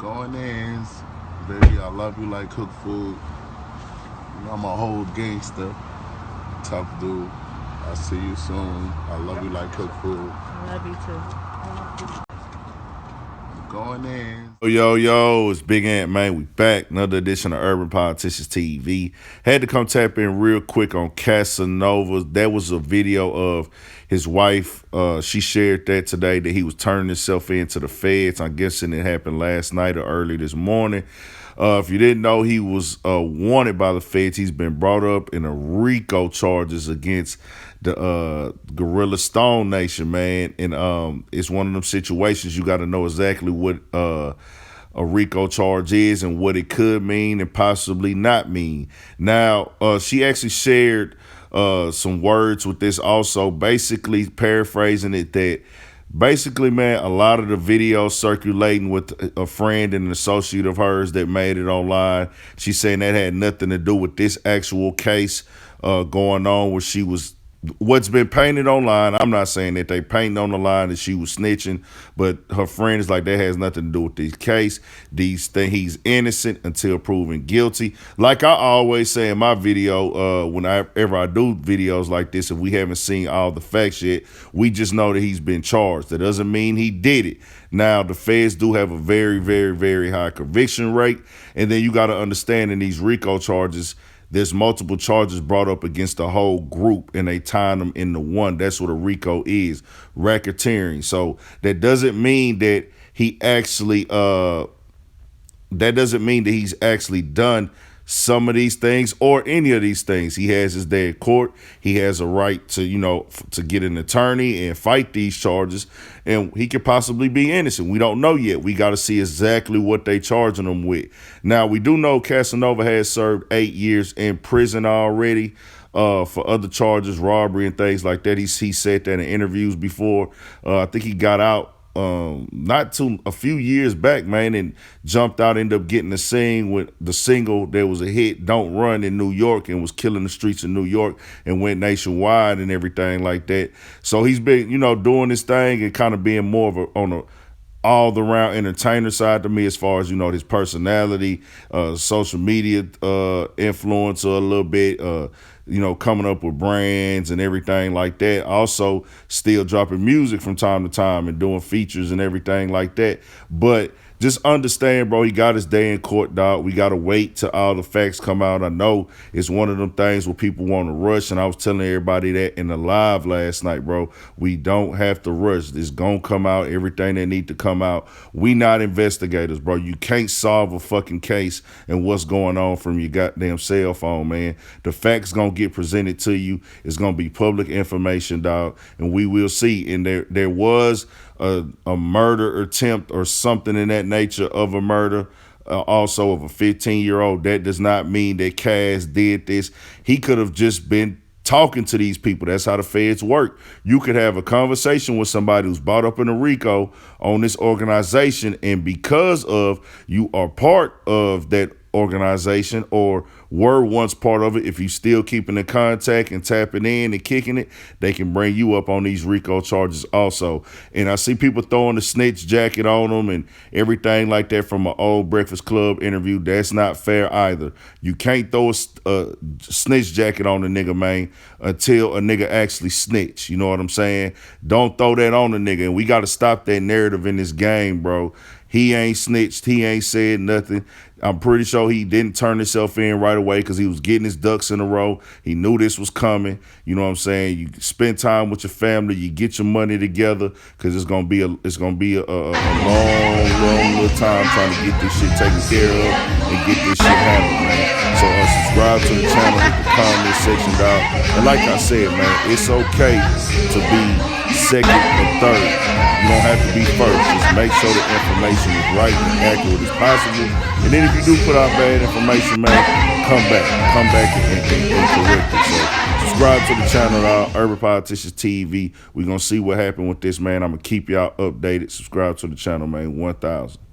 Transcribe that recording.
Going in, baby. I love you like cooked food. You know, I'm a whole gangster, tough dude. I'll see you soon. I love you like cooked food. I love you too. Going in. Yo, it's Big Ant, man. We back. Another edition of Urban Politicians TV. Had to come tap in real quick on Casanova. That was a video of his wife. She shared that today, that he was turning himself into the feds. I'm guessing it happened last night or early this morning. If you didn't know, he was wanted by the feds. He's been brought up in a RICO charges against the Gorilla Stone Nation, man. And it's one of them situations you got to know exactly what a RICO charge is and what it could mean and possibly not mean. Now, she actually shared some words with this also, basically paraphrasing it, that basically, man, a lot of the videos circulating with a friend and an associate of hers that made it online, she's saying that had nothing to do with this actual case going on, where she was, what's been painted online. I'm not saying that they painted on the line that she was snitching, but her friend is like, that has nothing to do with this case. He's innocent until proven guilty. Like I always say in my video, whenever I do videos like this, if we haven't seen all the facts yet, we just know that he's been charged. That doesn't mean he did it. Now, the feds do have a very, very, very high conviction rate. And then you got to understand, in these RICO charges, there's multiple charges brought up against the whole group, and they tie them into one. That's what a RICO is, racketeering. So that doesn't mean that he actually he's actually done some of these things or any of these things. He has his day in court. He has a right to, to get an attorney and fight these charges, and he could possibly be innocent. We don't know yet. We got to see exactly what they charging him with. Now, we do know Casanova has served 8 years in prison already for other charges, robbery and things like that. He said that in interviews before. I think he got out a few years back, man, and jumped out, ended up getting a scene with the single that was a hit, Don't Run, in New York, and was killing the streets of New York and went nationwide and everything like that. So he's been, doing this thing and kind of being more of on a all-around entertainer side to me, as far as, his personality, social media influencer a little bit, coming up with brands and everything like that. Also still dropping music from time to time and doing features and everything like that. But just understand, bro, he got his day in court, dog. We got to wait till all the facts come out. I know it's one of them things where people want to rush, and I was telling everybody that in the live last night, bro. We don't have to rush. It's going to come out, everything that need to come out. We not investigators, bro. You can't solve a fucking case and what's going on from your goddamn cell phone, man. The facts going to get presented to you. It's going to be public information, dog, and we will see. And there was a murder attempt or something in that nature of a murder, also of a 15-year-old. That does not mean that Cass did this. He could have just been talking to these people. That's how the feds work. You could have a conversation with somebody who's brought up in a RICO on this organization, and because of you are part of that organization or were once part of it, if you still keeping in contact and tapping in and kicking it, they can bring you up on these RICO charges also. And I see people throwing the Snitch Jacket on them and everything like that from an old Breakfast Club interview. That's not fair either. You can't throw a Snitch Jacket on a nigga, man, until a nigga actually snitch. You know what I'm saying? Don't throw that on a nigga. And we got to stop that narrative in this game, bro. He ain't snitched. He ain't said nothing. I'm pretty sure he didn't turn himself in right away because he was getting his ducks in a row. He knew this was coming. You know what I'm saying? You spend time with your family. You get your money together, because it's gonna be a long little time trying to get this shit taken care of and get this shit handled, man. So subscribe to the channel, hit the comment section, dog. And like I said, man, it's okay to be second or third. You don't have to be first. Just make sure the information is right and accurate as possible. And then if you do put out bad information, man, come back and correct it. So subscribe to the channel, Urban Politicians TV. We're going to see what happened with this, man. I'm going to keep y'all updated. Subscribe to the channel, man. 1,000.